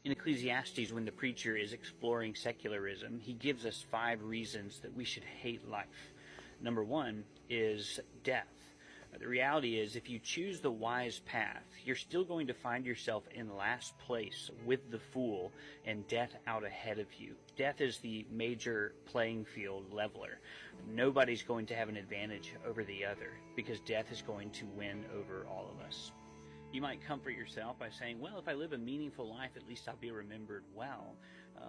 In Ecclesiastes, when the preacher is exploring secularism, he gives us 5 reasons that we should hate life. Number 1 is death. The reality is, if you choose the wise path, you're still going to find yourself in last place with the fool and death out ahead of you. Death is the major playing field leveler. Nobody's going to have an advantage over the other because death is going to win over all of us. You might comfort yourself by saying, well, if I live a meaningful life, at least I'll be remembered well.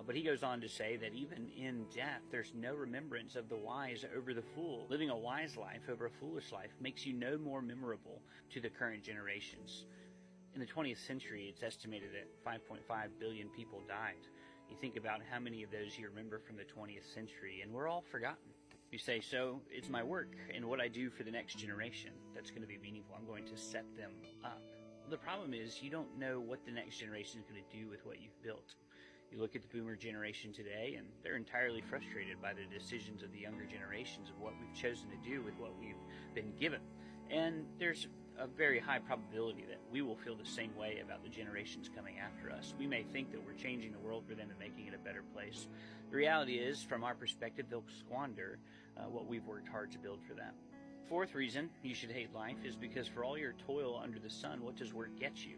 But he goes on to say that even in death, there's no remembrance of the wise over the fool. Living a wise life over a foolish life makes you no more memorable to the current generations. In the 20th century, it's estimated that 5.5 billion people died. You think about how many of those you remember from the 20th century, and we're all forgotten. You say, so it's my work and what I do for the next generation that's going to be meaningful. I'm going to set them up. The problem is you don't know what the next generation is going to do with what you've built. You look at the boomer generation today, and they're entirely frustrated by the decisions of the younger generations of what we've chosen to do with what we've been given. And there's a very high probability that we will feel the same way about the generations coming after us. We may think that we're changing the world for them and making it a better place. The reality is, from our perspective, they'll squander what we've worked hard to build for them. 4th reason you should hate life is because for all your toil under the sun, what does work get you?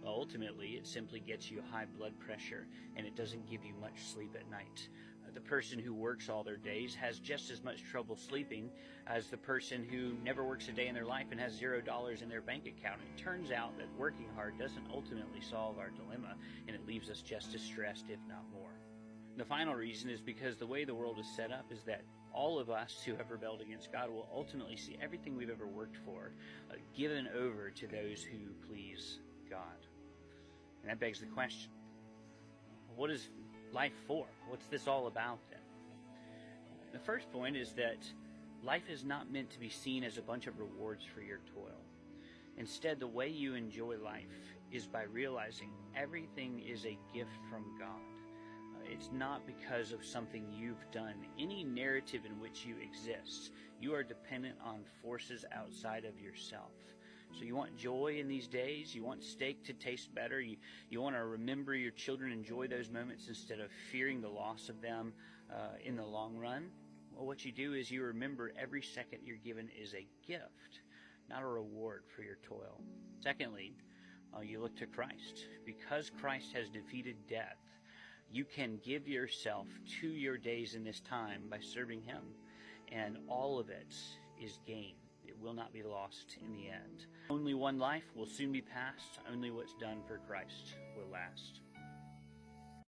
Well, ultimately, it simply gets you high blood pressure, and it doesn't give you much sleep at night. The person who works all their days has just as much trouble sleeping as the person who never works a day in their life and has $0 in their bank account. It turns out that working hard doesn't ultimately solve our dilemma, and it leaves us just as stressed, if not more. The final reason is because the way the world is set up is that all of us who have rebelled against God will ultimately see everything we've ever worked for given over to those who please God. And that begs the question, what is life for? What's this all about then? The first point is that life is not meant to be seen as a bunch of rewards for your toil. Instead, the way you enjoy life is by realizing everything is a gift from God. It's not because of something you've done. Any narrative in which you exist, you are dependent on forces outside of yourself. So you want joy in these days, you want steak to taste better, you want to remember your children, enjoy those moments instead of fearing the loss of them in the long run. Well, what you do is you remember every second you're given is a gift, not a reward for your toil. Secondly, you look to Christ. Because Christ has defeated death, you can give yourself to your days in this time by serving Him, and all of it is gain. It will not be lost in the end. Only one life will soon be past. Only what's done for Christ will last.